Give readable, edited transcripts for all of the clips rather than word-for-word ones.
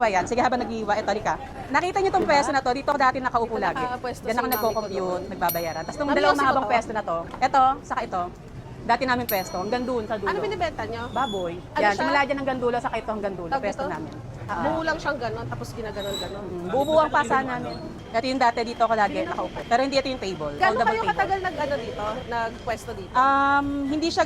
Ayan, sige habang nag-iiwa, eto ka. Nakita niyo tong pwesto na to, dito ako dati nakaupo lagi. Diyan ako nagko-compute, nagbabayaran. Tapos nung dalawang mahabang pwesto na to, eto, saka ito, dati namin pwesto, hanggang doon sa dulo. Ano binibenta nyo? Baboy. Ano Yan, siya? simula dyan hanggang dulo, saka ito hanggang dulo, Tawag pwesto ito? namin. Buo lang siyang gano'n, tapos ginaganon-ganon. Buo ang pasa namin. Ito yung dati, dito ako lagi nakaupo. Pero hindi ito yung table, Gano'n foldable kayo table. katagal nagpwesto nagpwesto dito? Hindi siya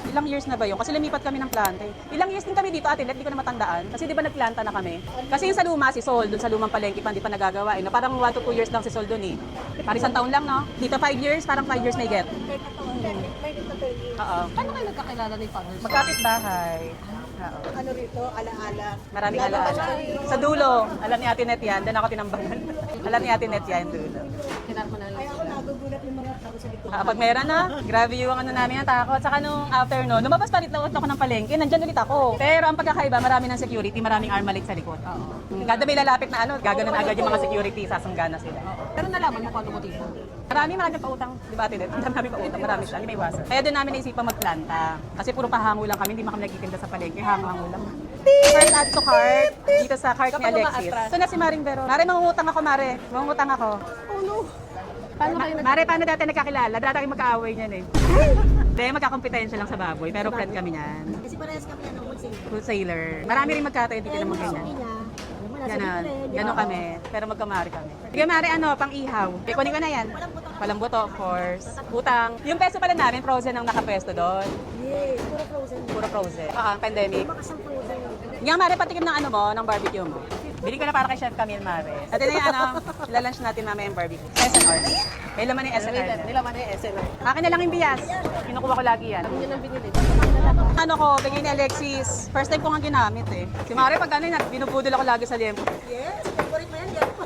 ilang years na ba yun? Kasi lumipat kami ng planta. Ilang years din kami dito, ate, hindi ko na matandaan. Kasi di ba nagplanta na kami? Kasi yung sa luma, si Sol, dun sa lumang palengke pa, hindi pa nagagawa. Eh, no? Parang 1 to 2 years lang si Sol dun eh. Parang isang taon lang, no? Dito 5 years, parang 5 years na i-get. Oo. Paano kayo nagkakilala ni Father? Magkapit bahay. Oo. Ano rito, alaala. Maraming alaala. Sa dulo, alam ni Ate Net yan, doon ako tinambangan. Alam ni Ate Net yan, dulo. Kinat mo na lang. Kaya ako nagugulat yung mga tao sa likod. Pag meron na, grabe yung ano namin ang takot. Saka nung after no, lumabas pa rin ako ng palengke, nandyan ulit ako. Pero ang pagkakaiba, marami ng security, maraming armalite sa likod. Kada may lalapit na ano, gaganon agad yung mga security, sasanggana sila. Pero nalaman mo kung ano motibo? Marami pa utang, di ba Ate Net? Ang dami pa utang, marami siya, hindi may iwasan. Kaya doon namin naisipan magplanta. Kasi puro pahango lang kami, hindi kami nagtitinda sa palengke, hango-hango lang. First add to cart, dito sa cart ni Kapag Alexis. umaatras. Ito na si Maring Vero. Mare, mangungutang ako, Mare. Mangungutang ako. Oh no! Paano kayo Mare, paano dati nagkakilala? Dati kami magkaaway niyan eh. Hindi, magkakompetensya lang sa baboy, pero friend kami niyan. Kasi parehas kami ano, Wholesaler. Marami rin magkatayo, hindi naman ganyan. Ganon. Ganon. Ganon kami. Pero magkamari kami. Sige, Mare, ano, pang-ihaw. Kunin ko na yan. Walang buto, of course. Utang. Yung peso pala namin, frozen ang nakapesto doon. Yes, puro frozen. Puro frozen. Pandemic. Bakas ang frozen. Nga, Mare, patikim ng ano mo, ng barbecue mo. Bili ko na para kay Chef Camille, Mare. At yun na yung ano, ilalunch natin mamaya yung barbecue. SNR. May laman yung SNR. Nilaman na yung SNR. Akin na lang yung bias. Kinukuha ko lagi yan. Yun ang binili. Ano ko, bigay ni Alexis. First time ko nga ginamit eh. Si Mare, pag ano yun, binubudol ako lagi sa liempo. Yes, favorite mo yan, yan po.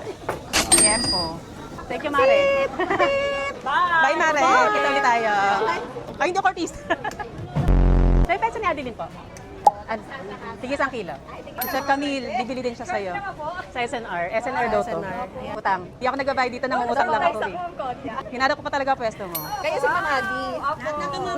Liempo. Thank you, Mare. Bye! Bye, Mare. Kita ulit tayo. Ay, hindi ko artist. May peso ni Adeline po. Sige, 1 kilo. Chef Camille, bibili din siya sa'yo. Sa SNR. SNR daw to. Utang. Hindi ako nagbabayad dito, nangungutang lang ako eh. Hinarap ko pa talaga pwesto mo. Kayo si Panagi.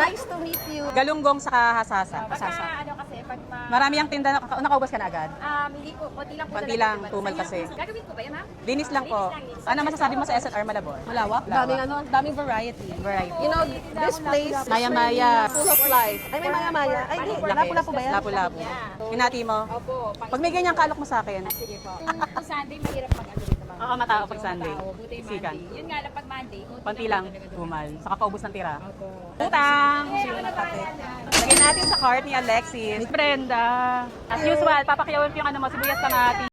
Nice to meet you. Galunggong sa hasasa. Saka ano kasi, pag Marami ang tinda. Nakaubos ka na agad? hindi po, konti lang po. Konti talaga lang, diba? tumal kasi. Gagawin ko ba yan, ha? Linis lang po. Ano masasabi mo sa SNR Malabon? Malawak. Daming ano, daming variety. Variety. You know, this place is Maya-maya. full of life. Ay, may maya-maya. Ay, di. Lapu-lapu ba yan? Lapu-lapu. Hinati mo. Opo. Pag may ganyan, kalok mo sa akin. Sige po. Kung Sunday, mahirap mag-ano dito mga. Oo, matao pag Sunday. Buti yung Sikan. Monday. Yun nga lang pag Monday. Konti lang, tumal. Saka paubos ng tira. Utang! Lagyan natin sa cart ni Alexis. Brenda. As usual, papakiyawin ko yung ano mo, sibuyas, kamatis.